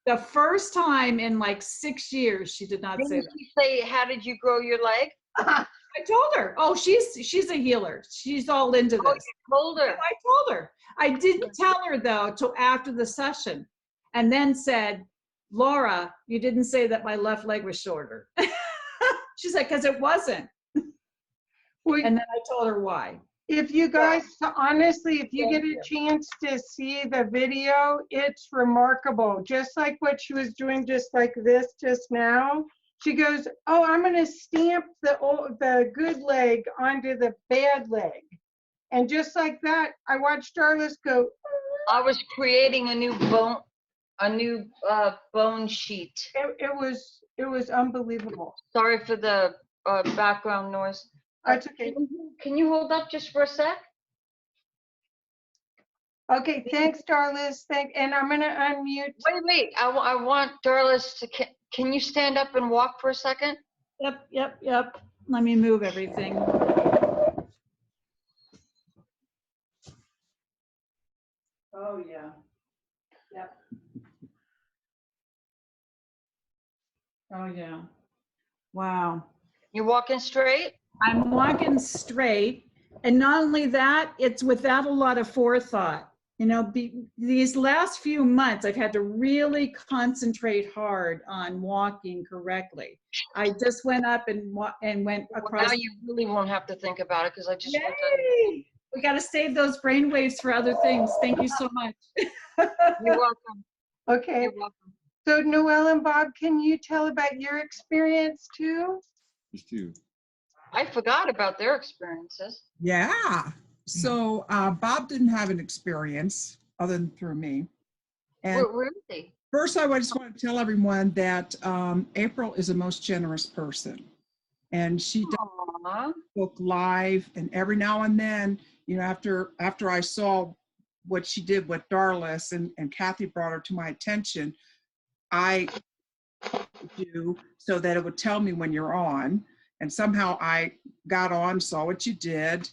The first time in like 6 years, she did not say that. Didn't she say, how did you grow your leg? I told her. Oh, she's a healer. She's all into this. Oh, you told her. I told her. I didn't tell her though till after the session, and then said, Laura, you didn't say that my left leg was shorter. She said, because it wasn't. And then I told her why. If you guys, honestly, if you get a chance to see the video, it's remarkable. Just like what she was doing, just like this just now. She goes, oh, I'm going to stamp the good leg onto the bad leg. And just like that, I watched Darlis go. I was creating a new bone sheet. It was unbelievable. Sorry for the background noise. That's okay. Can you hold up just for a sec? Okay, thanks, Darlis. And I'm gonna unmute. Wait. I want Darlis to. Can you stand up and walk for a second? Yep. Let me move everything. Oh yeah. Yep. Oh yeah. Wow. You walking straight? I'm walking straight, and not only that, it's without a lot of forethought. You know, these last few months, I've had to really concentrate hard on walking correctly. I just went up and went across. Well, now you really won't have to think about it because I just. Yay! We got to save those brain waves for other things. Thank you so much. You're welcome. Okay. You're welcome. So Noelle and Bob, can you tell about your experience too? Just you. I forgot about their experiences. Yeah. So Bob didn't have an experience other than through me. And Where is he? first, I just want to tell everyone that April is a most generous person. And she does book live, and every now and then, you know, after I saw what she did with Darlis and Kathy brought her to my attention, I do so that it would tell me when you're on. And somehow I got on, saw what you did,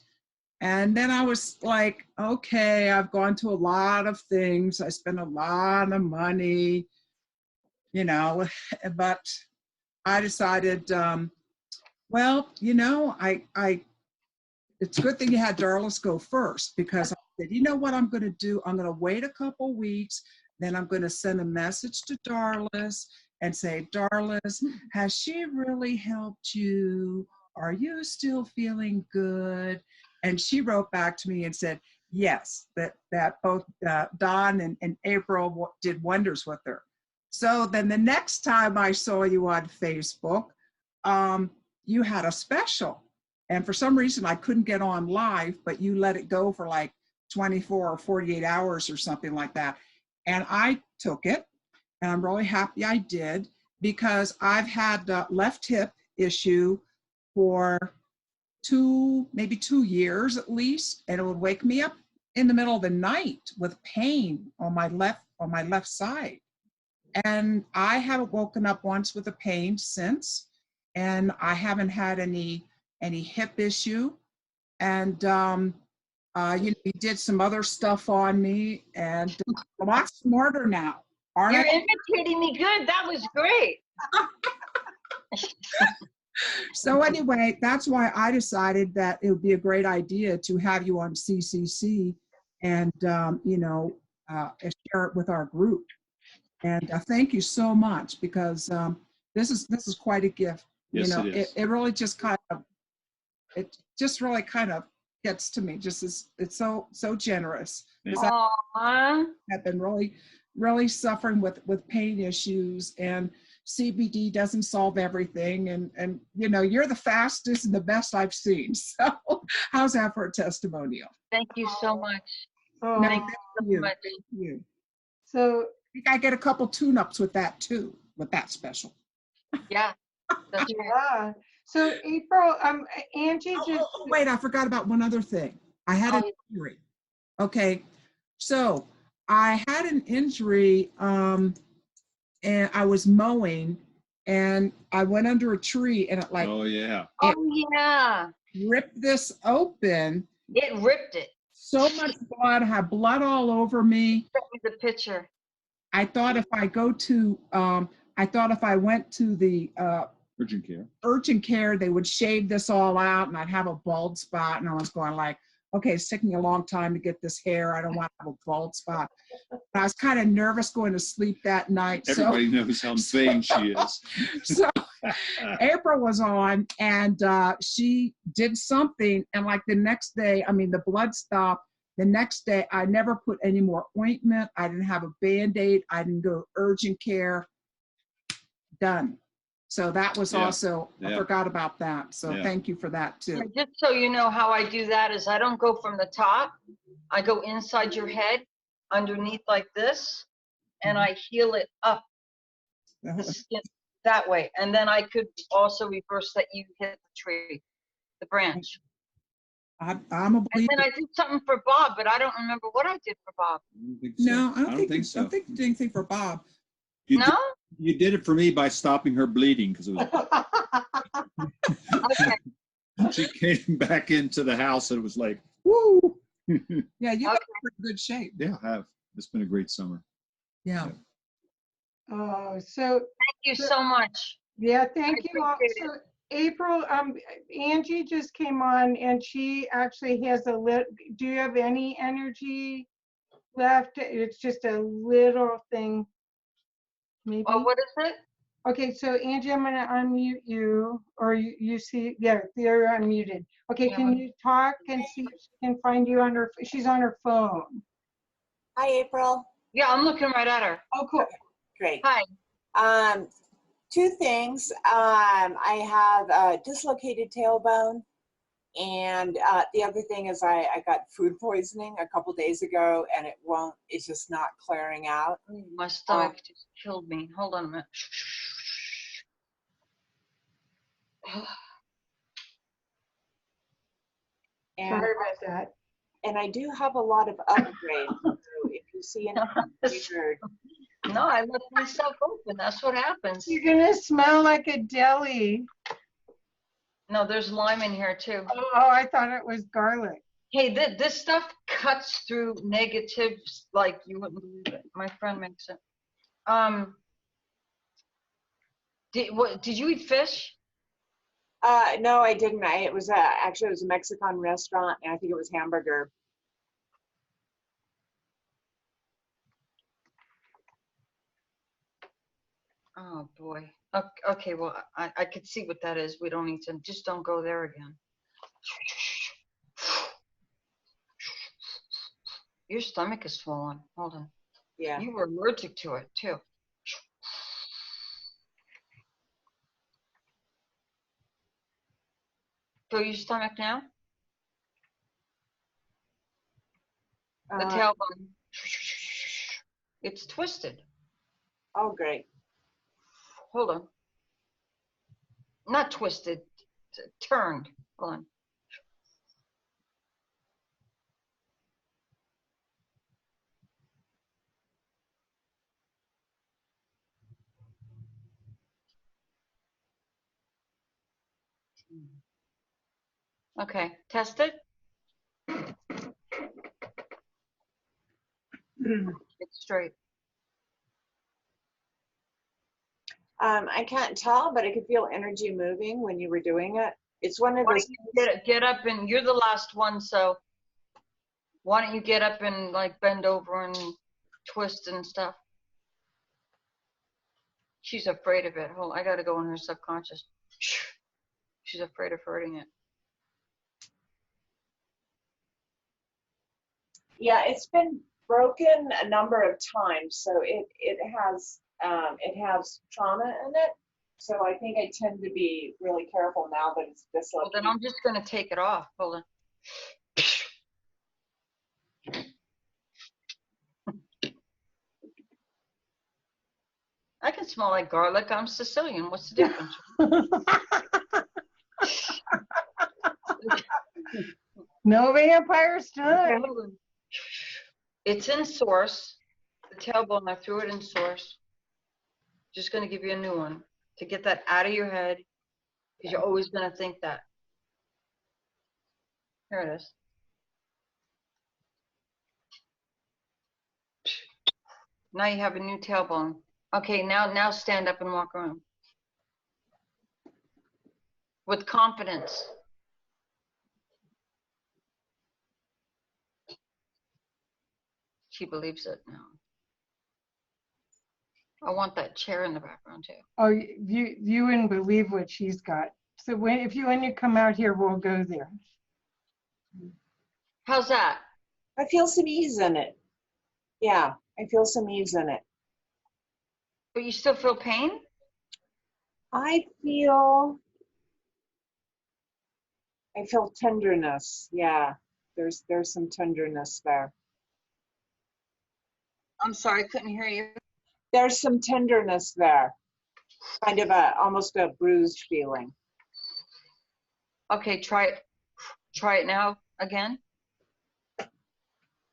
And then I was like, okay, I've gone to a lot of things. I spent a lot of money, you know, but I decided, well, you know, it's a good thing you had Darlis go first, because I said, you know what I'm going to do? I'm going to wait a couple weeks. Then I'm going to send a message to Darlis and say, Darlis, has she really helped you? Are you still feeling good? And she wrote back to me and said, yes, that both Don and April did wonders with her. So then the next time I saw you on Facebook, you had a special. And for some reason, I couldn't get on live, but you let it go for like 24 or 48 hours or something like that. And I took it, and I'm really happy I did, because I've had the left hip issue for maybe 2 years at least, and it would wake me up in the middle of the night with pain on my left side. And I haven't woken up once with a pain since, and I haven't had any hip issue. And you did some other stuff on me, and I'm a lot smarter now. Aren't You're I? imitating me good. That was great. So anyway, that's why I decided that it would be a great idea to have you on CCC and, share it with our group. And thank you so much, because this is quite a gift. Yes, it is. It really just really kind of gets to me. It's so generous. Aww. I've been really suffering with pain issues, and CBD doesn't solve everything. And you're the fastest and the best I've seen. So how's that for a testimonial? Thank you so much. Oh, No, Thank you so much. Thank you. so I think I get a couple tune-ups with that too, with that special. Yeah, that's right. yeah. So April, Angie just. Oh, wait, I forgot about one other thing. I had an injury. Okay, so I had an injury, and I was mowing, and I went under a tree, and it Oh, yeah. Oh, yeah. ripped this open. It ripped it. So much blood. I had blood all over me. Send me the picture. I thought if I went to the urgent care, they would shave this all out and I'd have a bald spot. And I was going like, okay, it's taking me a long time to get this hair. I don't want to have a bald spot. But I was kind of nervous going to sleep that night. Everybody knows how vain she is. So April was on, and she did something, and like the next day, the blood stopped. The next day, I never put any more ointment. I didn't have a Band-Aid. I didn't go to urgent care. Done. So that was also, I forgot about that. So thank you for that too. Yeah, just so you know how I do that is I don't go from the top. I go inside your head, underneath like this, and I heal it up the skin that way. And then I could also reverse that you hit the tree, the branch. I'm a And believer. then I did something for Bob, but I don't remember what I did for Bob. No, I don't think so. I don't think you did anything for Bob. You did it for me by stopping her bleeding, because it was. Okay. She came back into the house and it was like, woo. Yeah, you got in pretty good shape. Yeah, I have. It's been a great summer. Yeah. Oh, so thank you so much. Yeah, thank you all. appreciate So April, Angie just came on, and she actually has do you have any energy left? It's just a little thing. Maybe. Oh, what is it? Okay, so Angie, I'm gonna unmute you, or you see, yeah, you're unmuted. Okay, Yeah. can you talk and see if she can find you on her, she's on her phone. Hi, April. Yeah, I'm looking right at her. Oh, cool. Great. Hi. Two things. I have a dislocated tailbone, and the other thing is I got food poisoning a couple days ago, and it's just not clearing out. My stomach just killed me. Hold on a minute. And, Sorry about that. and I do have a lot of upgrades. So if you see anything, no, I left myself open. That's what happens. You're gonna smell like a deli. No, there's lime in here too. Oh, I thought it was garlic. Hey, this stuff cuts through negatives like you wouldn't believe it. My friend makes it. Did you eat fish? No, I didn't. It was actually it was a Mexican restaurant, and I think it was hamburger. Oh boy. Okay, well, I could see what that is. We don't need to, just don't go there again. Your stomach is swollen. Hold on. Yeah. You were allergic to it too. Feel your stomach now? The tailbone. It's twisted. Oh, great. Hold on. Not twisted, turned. Hold on. Okay, test it. It's straight. I can't tell, but I could feel energy moving when you were doing it. It's one of those. Get up, and you're the last one, so why don't you get up and like bend over and twist and stuff? She's afraid of it. Hold on, I gotta go in her subconscious. She's afraid of hurting it. Yeah, it's been broken a number of times, so it has trauma in it. So I think I tend to be really careful now that it's dislocated. Well, then I'm just gonna take it off. Hold on. I can smell like garlic. I'm Sicilian. What's the difference? No vampires tonight. It's in source. The tailbone, I threw it in source. Just gonna give you a new one to get that out of your head, because you're always gonna think that. Here it is. Now you have a new tailbone. Okay, now stand up and walk around. With confidence. She believes it now. I want that chair in the background too. Oh, you wouldn't believe what she's got. So when you come out here, we'll go there. How's that? I feel some ease in it. Yeah, I feel some ease in it. But you still feel pain? I feel tenderness. Yeah, there's some tenderness there. I'm sorry, I couldn't hear you. There's some tenderness there. Kind of almost a bruised feeling. Okay, try it now again.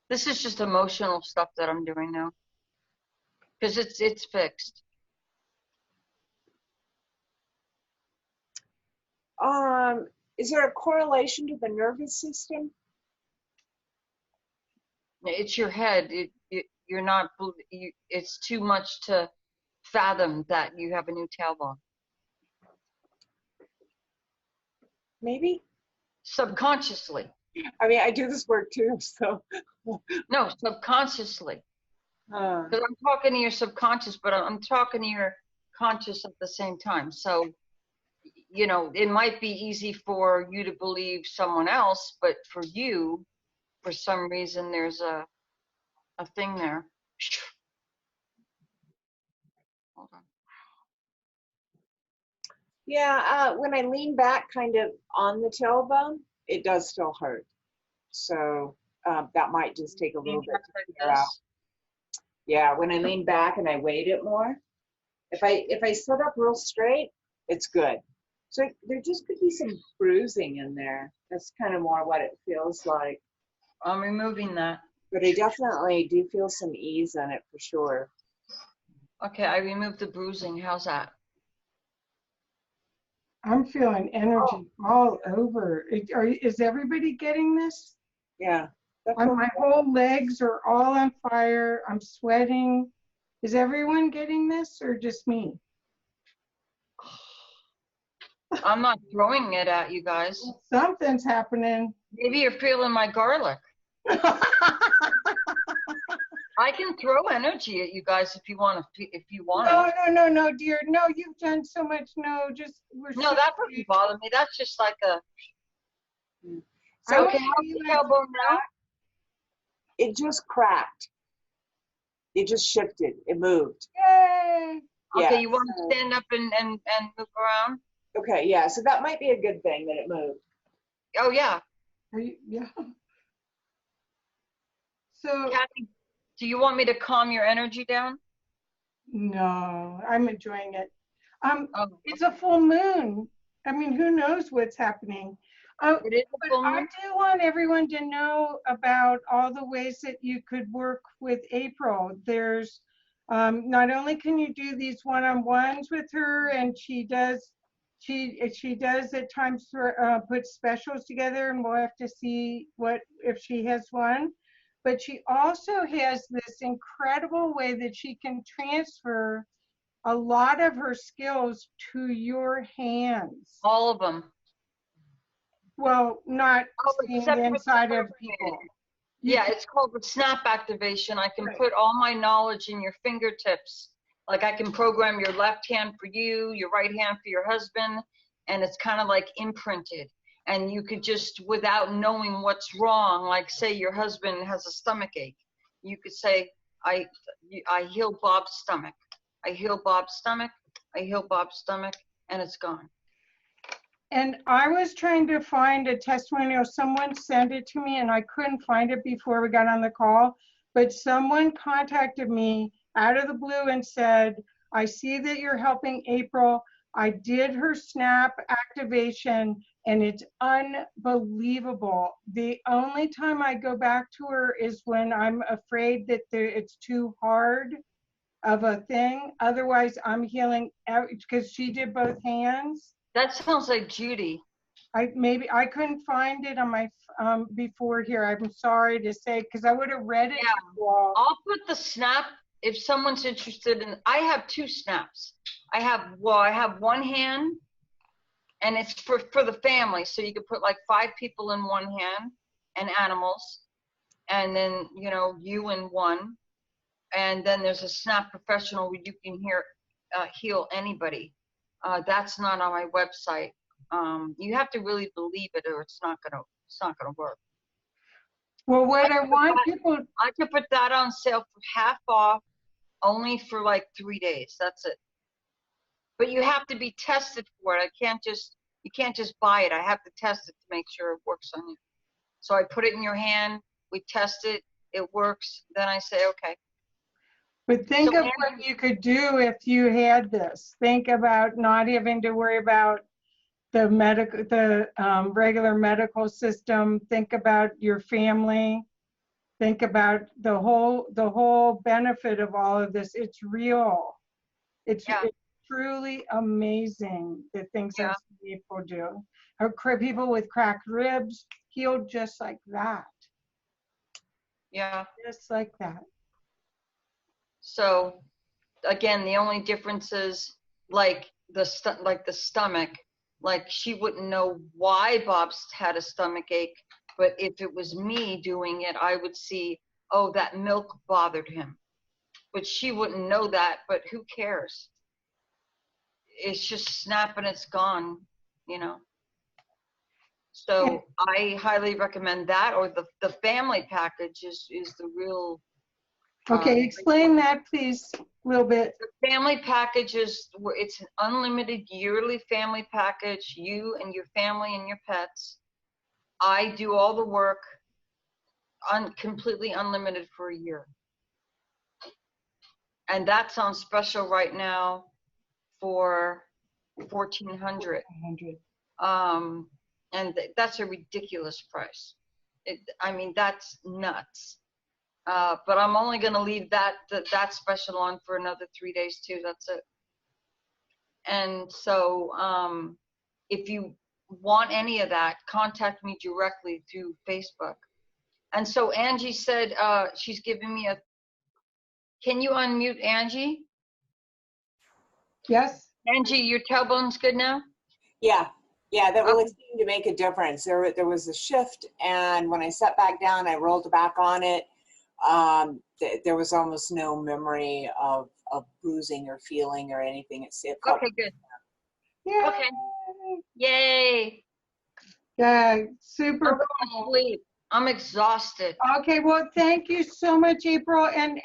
This is just emotional stuff that I'm doing now, because it's fixed. Is there a correlation to the nervous system? It's your head. You're not. It's too much to fathom that you have a new tailbone. Maybe. Subconsciously. I mean, I do this work too, so. No, subconsciously. Because I'm talking to your subconscious, but I'm talking to your conscious at the same time. So, you know, it might be easy for you to believe someone else, but for you, for some reason, there's a thing there. Hold on. Yeah, when I lean back kind of on the tailbone, it does still hurt. So that might just take a little bit to clear out. Yeah, when I lean back and I weight it more, if I sit up real straight, it's good. So there just could be some bruising in there. That's kind of more what it feels like. I'm removing that. But I definitely do feel some ease in it for sure. Okay, I removed the bruising. How's that? I'm feeling energy all over. Is everybody getting this? Yeah. That's what My whole legs are all on fire. I'm sweating. Is everyone getting this or just me? I'm not throwing it at you guys. Something's happening. Maybe you're feeling my garlic. I can throw energy at you guys if you want to. If you want No, it. no, dear. No, you've done so much. No, just we're. No, that doesn't bother me. That's just like a. I So want can to you see help me tailbone now? It just cracked. It just shifted. It moved. Yay! Okay, Yeah, you want to stand up and move around? Okay, yeah. So that might be a good thing that it moved. Oh yeah. Yeah. So. Kathy, do you want me to calm your energy down? No, I'm enjoying it. Oh. It's a full moon. I mean, who knows what's happening? It is a full moon. I do want everyone to know about all the ways that you could work with April. There's not only can you do these one-on-ones with her, and she does at times put specials together, and we'll have to see what if she has one. But she also has this incredible way that she can transfer a lot of her skills to your hands. All of them. Well, not seeing the inside of people. Yeah, it's called the snap activation. I can put all my knowledge in your fingertips. Like I can program your left hand for you, your right hand for your husband, and it's kind of like imprinted. And you could just, without knowing what's wrong, like say your husband has a stomach ache, you could say, I heal Bob's stomach. I heal Bob's stomach. I heal Bob's stomach, and it's gone. And I was trying to find a testimonial. Someone sent it to me and I couldn't find it before we got on the call, but someone contacted me out of the blue and said, I see that you're helping April. I did her snap activation and it's unbelievable. The only time I go back to her is when I'm afraid that it's too hard of a thing. Otherwise, I'm healing because she did both hands. That sounds like Judy. I couldn't find it on my before here. I'm sorry to say because I would have read it. Yeah, I'll put the snap if someone's interested in. I have two snaps. I have one hand, and it's for the family. So you could put like 5 people in one hand and animals, and then you in one, and then there's a snap professional where you can heal anybody. That's not on my website. You have to really believe it, or it's not gonna work. Well, what I want people, I could put that on sale for half off, only for like 3 days. That's it. But you have to be tested for it. You can't just buy it. I have to test it to make sure it works on you. So I put it in your hand. We test it. It works. Then I say, okay. but think of what you could do if you had this. Think about not having to worry about the regular medical system. Think about your family. Think about the whole benefit of all of this. It's real. It's truly amazing the things that people do. People with cracked ribs healed just like that. Yeah. Just like that. So again, the only difference is like the stomach. Like she wouldn't know why Bob's had a stomach ache, but if it was me doing it, I would see, oh, that milk bothered him. But she wouldn't know that, but who cares? It's just snap and it's gone, So I highly recommend that, or the family package is the real. Okay, explain that please a little bit. The family package it's an unlimited yearly family package, you and your family and your pets. I do all the work, completely unlimited for a year. And that's on special right now for $1,400. And that's a ridiculous price. That's nuts. But I'm only going to leave that special on for another 3 days too. That's it. And so if you want any of that, contact me directly through Facebook. And so Angie said, she's giving me a, can you unmute Angie? Yes. Angie, your tailbone's good now? Yeah, yeah, that really seemed to make a difference. There was a shift, and when I sat back down, I rolled back on it. There was almost no memory of bruising or feeling or anything. It felt Okay, good. Yeah. Okay. Yay. Yeah, super I'm going to sleep. I'm exhausted. Okay, well, thank you so much, April. And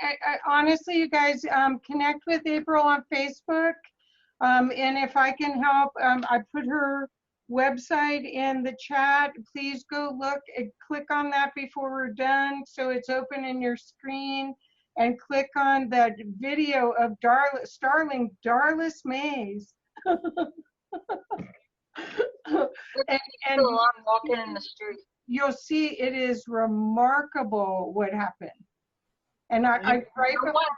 honestly, you guys, connect with April on Facebook. And if I can help, I put her website in the chat. Please go look and click on that before we're done, so it's open in your screen. And click on that video of Starling Darlis Mays. and I'm walking in the street. You'll see it is remarkable what happened. And I right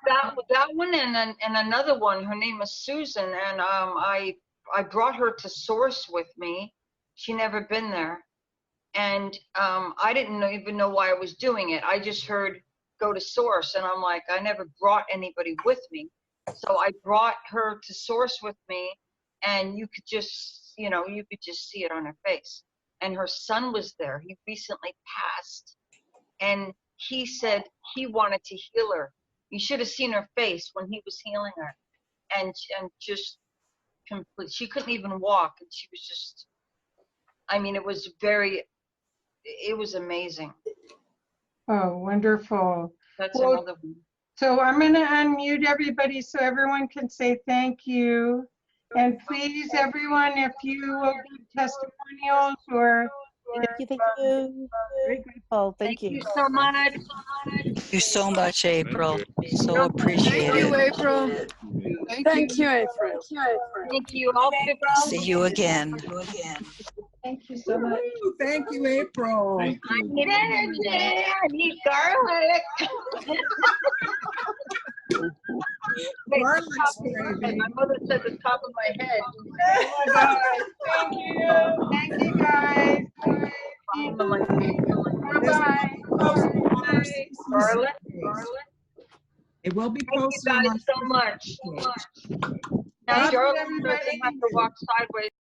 that one and another one, her name is Susan, and I brought her to Source with me. She never been there, and I didn't even know why I was doing it. I just heard go to Source, and I'm like, I never brought anybody with me, so I brought her to Source with me, and you could just see it on her face. And her son was there. He recently passed, and he said he wanted to heal her. You should have seen her face when he was healing her, and just complete. She couldn't even walk, and she was just. I mean, it was amazing. Oh, wonderful. That's Well, another one. so I'm going to unmute everybody so everyone can say thank you. And please, everyone, if you will give testimonials or Thank you. Very grateful. Thank you. Thank you so much. Thank you so much, April. So appreciate it. April. Thank you, April. Thank you all. See you again. Thank you so much. Thank you, April. Thank I you. need energy. I need garlic. Garlic My mother said the top of my head. oh my God. Thank you. Thank you, guys. Bye-bye. Garlic. It will be Thank you posted on guys so much. Facebook page. Now, Bye, Charlotte everybody. doesn't have to walk sideways.